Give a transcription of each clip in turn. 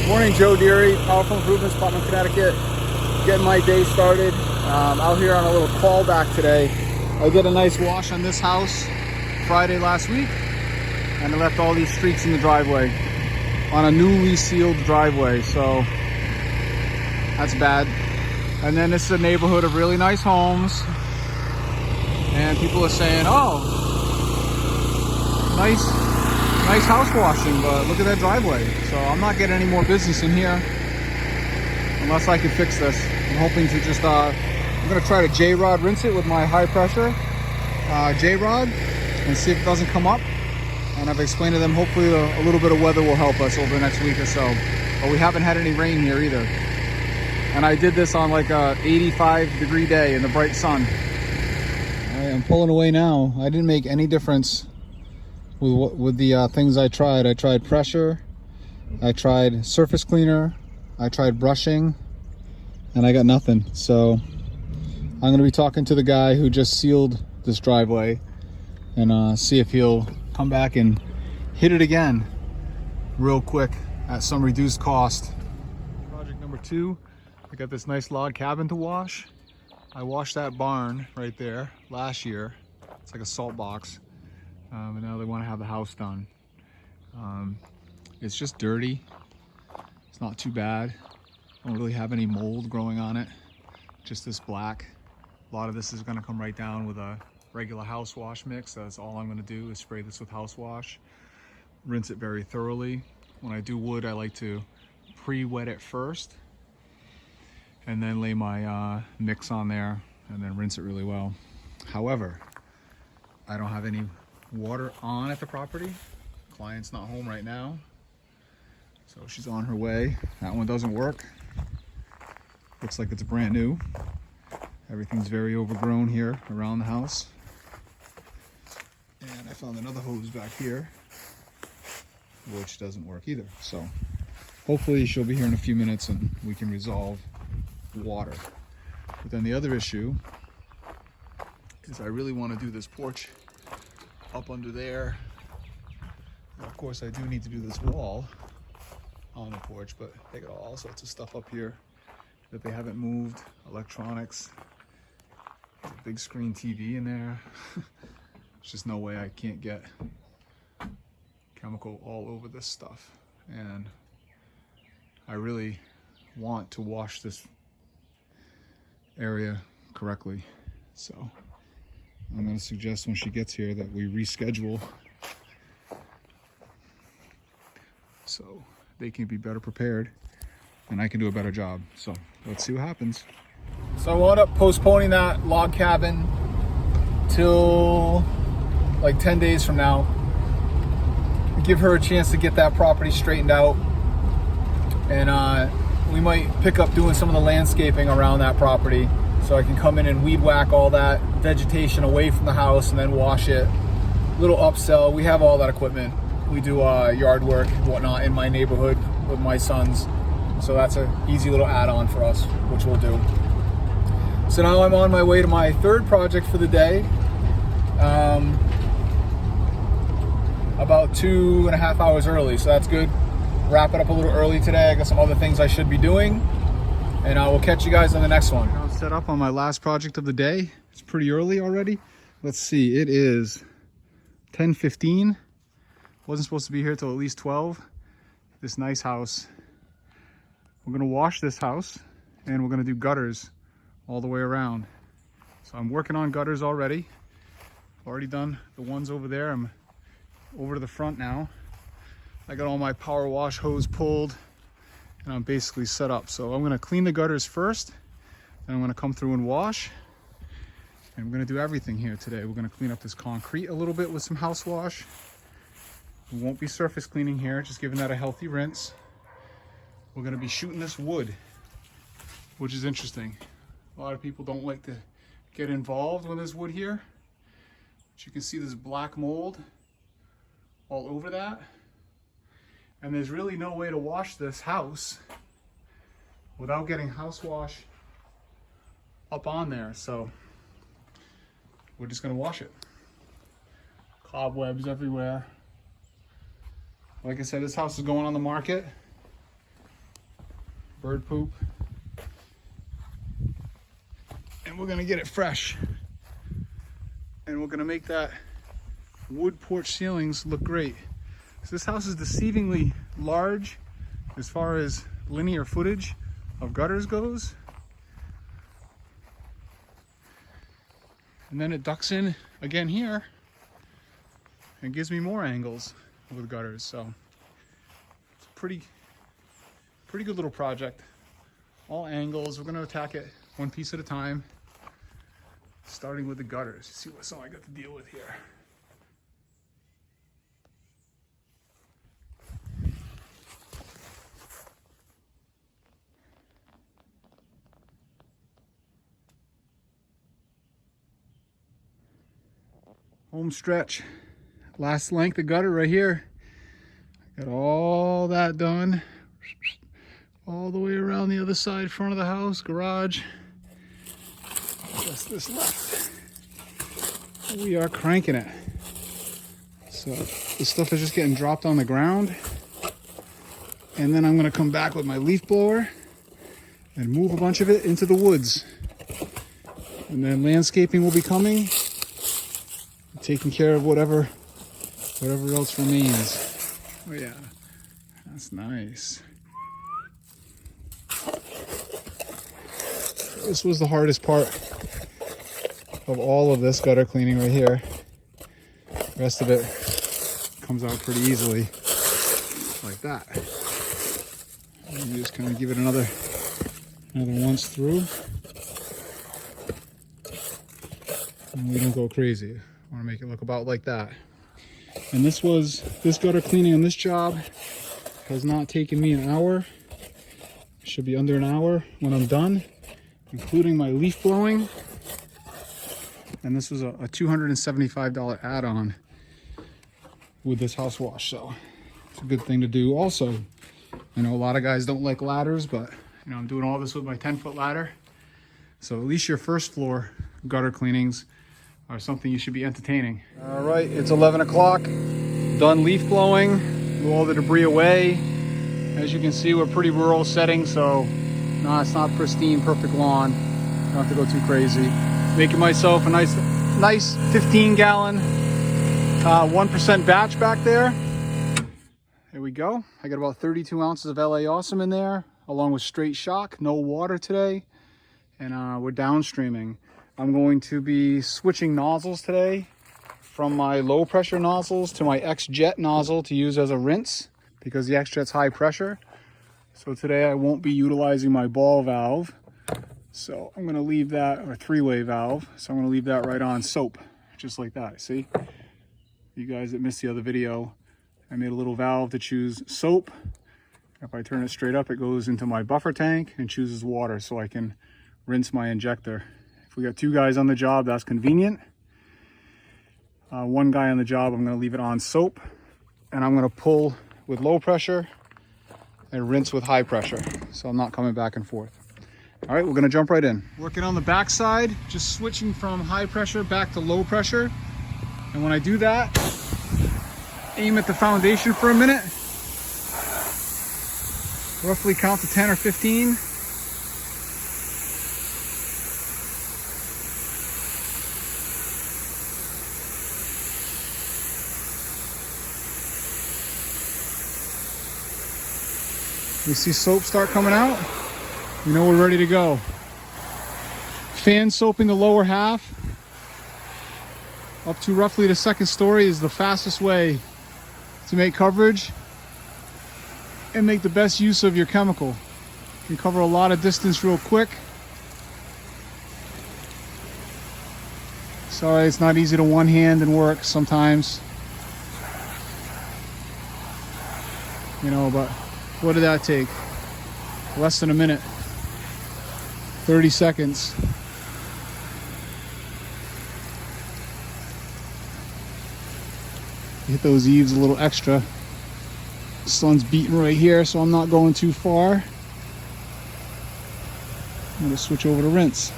Morning, Joe Deary, Powerful Improvements, Putnam, Connecticut. Getting my day started. Out here on a little callback today. I did a nice wash on this house Friday last week, and I left all these streaks in the driveway on a newly sealed driveway, so that's bad. And then this is a neighborhood of really nice homes, and people are saying, "Oh, nice house washing, but look at that driveway." So I'm not getting any more business in here unless I can fix this. I'm hoping to just, I'm gonna try to J-rod rinse it with my high pressure J-rod and see if it doesn't come up. And I've explained to them, hopefully a little bit of weather will help us over the next week or so. But we haven't had any rain here either. And I did this on like a 85-degree day in the bright sun. All right, I'm pulling away now. I didn't make any difference with the things I tried. I tried pressure, I tried surface cleaner, I tried brushing, and I got nothing. So I'm going to be talking to the guy who just sealed this driveway and see if he'll come back and hit it again real quick at some reduced cost. Project number 2, I got this nice log cabin to wash. I washed that barn right there last year. It's like a salt box. And now they want to have the house done. It's just dirty. It's not too bad. Don't really have any mold growing on it. Just this black. A lot of this is going to come right down with a regular house wash mix. That's all I'm going to do is spray this with house wash. Rinse it very thoroughly. When I do wood, I like to pre-wet it first and then lay my mix on there and then rinse it really well. However, I don't have any water on at the property. Client's not home right now, so she's on her way. That one doesn't work. Looks like it's brand new. Everything's very overgrown here around the house. And I found another hose back here, which doesn't work either. So hopefully she'll be here in a few minutes and we can resolve water. But then the other issue is I really want to do this porch up under there. And of course I do need to do this wall on the porch, but they got all sorts of stuff up here that they haven't moved. Electronics, there's a big screen TV in there. There's just no way I can't get chemical all over this stuff. And I really want to wash this area correctly. So I'm going to suggest when she gets here that we reschedule so they can be better prepared and I can do a better job. So let's see what happens. So I wound up postponing that log cabin till like 10 days from now. Give her a chance to get that property straightened out, and we might pick up doing some of the landscaping around that property. So I can come in and weed whack all that vegetation away from the house and then wash it. Little upsell. We have all that equipment. We do yard work and whatnot in my neighborhood with my sons. So that's an easy little add-on for us, which we'll do. So now I'm on my way to my third project for the day. About 2.5 hours early, so that's good. Wrap it up a little early today. I got some other things I should be doing. And I will catch you guys on the next one. I'm set up on my last project of the day. It's pretty early already. Let's see, it is 10:15. Wasn't supposed to be here till at least 12. This nice house. We're gonna wash this house and we're gonna do gutters all the way around. So I'm working on gutters already. Already done the ones over there. I'm over to the front now. I got all my power wash hose pulled and I'm basically set up. So I'm gonna clean the gutters first, then I'm gonna come through and wash. And we're gonna do everything here today. We're gonna clean up this concrete a little bit with some house wash. We won't be surface cleaning here, just giving that a healthy rinse. We're gonna be shooting this wood, which is interesting. A lot of people don't like to get involved when there's wood here. But you can see this black mold all over that. And there's really no way to wash this house without getting house wash up on there. So we're just gonna wash it. Cobwebs everywhere. Like I said, this house is going on the market. bird poop. And we're gonna get it fresh. And we're gonna make that wood porch ceilings look great. So this house is deceivingly large as far as linear footage of gutters goes. And then it ducks in again here and gives me more angles with gutters. So it's a pretty good little project. All angles. We're gonna attack it one piece at a time, starting with the gutters. See what's all I got to deal with here. Home stretch, last length of gutter right here. Got all that done, all the way around the other side, front of the house, garage. Just this left. We are cranking it. So this stuff is just getting dropped on the ground, and then I'm gonna come back with my leaf blower and move a bunch of it into the woods. And then landscaping will be coming, taking care of whatever else remains. Oh yeah, that's nice. This was the hardest part of all of this gutter cleaning right here. The rest of it comes out pretty easily, like that. And you just kind of give it another once through, and we don't go crazy. I want to make it look about like that. And this gutter cleaning on this job has not taken me an hour. It should be under an hour when I'm done, including my leaf blowing. And this was a $275 add-on with this house wash, so it's a good thing to do. Also, I know a lot of guys don't like ladders, but you know, I'm doing all this with my 10-foot ladder, so at least your first floor gutter cleanings are something you should be entertaining. All right, it's 11 o'clock, done leaf blowing, blew all the debris away. As you can see, we're pretty rural setting, so no, it's not pristine, perfect lawn. Don't have to go too crazy. Making myself a nice 15-gallon 1% batch back there. There we go. I got about 32 ounces of LA Awesome in there, along with straight shock, no water today, and we're downstreaming. I'm going to be switching nozzles today from my low pressure nozzles to my X-Jet nozzle to use as a rinse, because the X-Jet's high pressure. So today I won't be utilizing my ball valve. So I'm gonna leave that, or three-way valve. So I'm gonna leave that right on soap, just like that, see? You guys that missed the other video, I made a little valve to choose soap. If I turn it straight up, it goes into my buffer tank and chooses water, so I can rinse my injector. If we got two guys on the job, that's convenient. One guy on the job, I'm gonna leave it on soap, and I'm gonna pull with low pressure and rinse with high pressure. So I'm not coming back and forth. All right, we're gonna jump right in. Working on the back side, just switching from high pressure back to low pressure. And when I do that, aim at the foundation for a minute. Roughly count to 10 or 15. You see soap start coming out? You know we're ready to go. Fan soaping the lower half up to roughly the second story is the fastest way to make coverage and make the best use of your chemical. You can cover a lot of distance real quick. Sorry, it's not easy to one hand and work sometimes. You know, but what did that take? Less than a minute. 30 seconds. Hit those eaves a little extra. The sun's beating right here, so I'm not going too far. I'm gonna switch over to rinse.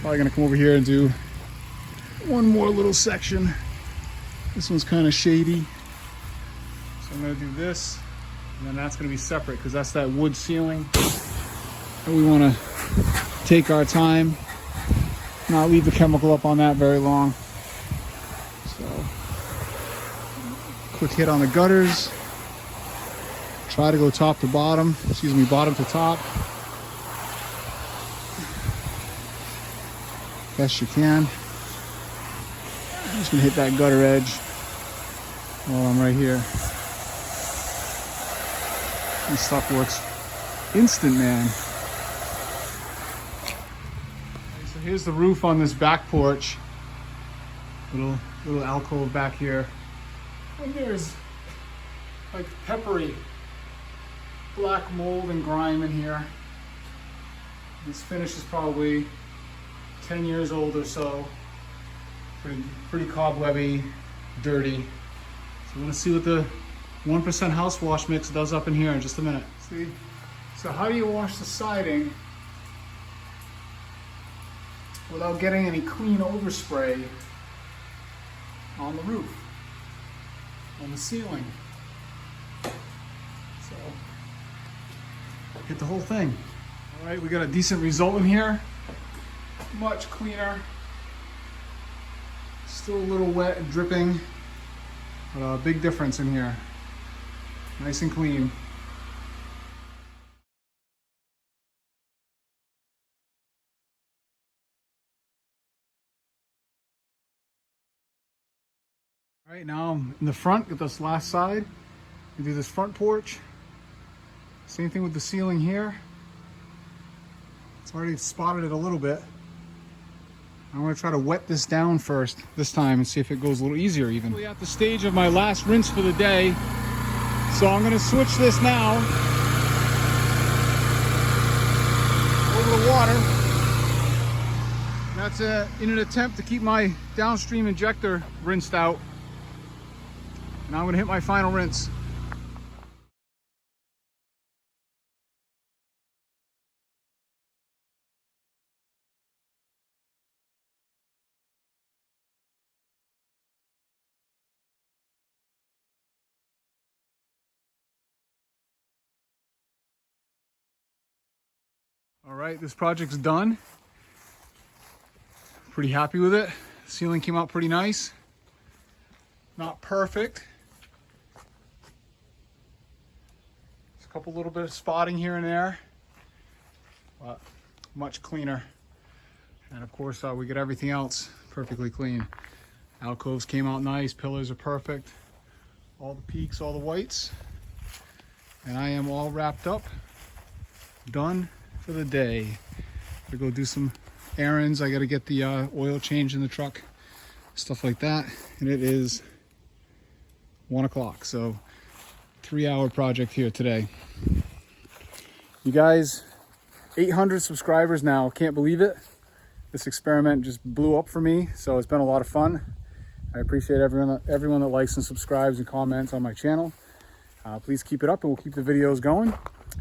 Probably gonna come over here and do one more little section. This one's kind of shady. So I'm gonna do this And then that's going to be separate because that's that wood ceiling. And we want to take our time, not leave the chemical up on that very long. So, quick hit on the gutters. Try to go top to bottom, bottom to top. Best you can. I'm just gonna hit that gutter edge while I'm right here. This stuff works instant, man. Okay, so here's the roof on this back porch. Little alcove back here. And there's like peppery black mold and grime in here. This finish is probably 10 years old or so. Pretty cobwebby, dirty. So we're gonna see what the 1% house wash mix does up in here in just a minute. See? So how do you wash the siding without getting any clean overspray on the roof, on the ceiling? So, hit the whole thing. All right, we got a decent result in here. Much cleaner. Still a little wet and dripping, but a big difference in here. Nice and clean. All right, now I'm in the front, get this last side. We do this front porch. Same thing with the ceiling here. It's already spotted it a little bit. I'm gonna try to wet this down first this time and see if it goes a little easier even. We're at the stage of my last rinse for the day. So I'm gonna switch this now over the water. That's in an attempt to keep my downstream injector rinsed out. And I'm gonna hit my final rinse. All right, this project's done. Pretty happy with it. The ceiling came out pretty nice. Not perfect. There's a couple little bit of spotting here and there, but much cleaner. And of course, we get everything else perfectly clean. Alcoves came out nice, pillars are perfect. All the peaks, all the whites. And I am all wrapped up, done for the day. To go do some errands. I got to get the oil change in the truck, stuff like that. And it is 1 o'clock, so 3-hour project here today. You guys, 800 subscribers now. Can't believe it. This experiment just blew up for me, so it's been a lot of fun. I appreciate everyone that likes and subscribes and comments on my channel. Please keep it up and we'll keep the videos going.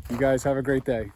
You guys have a great day.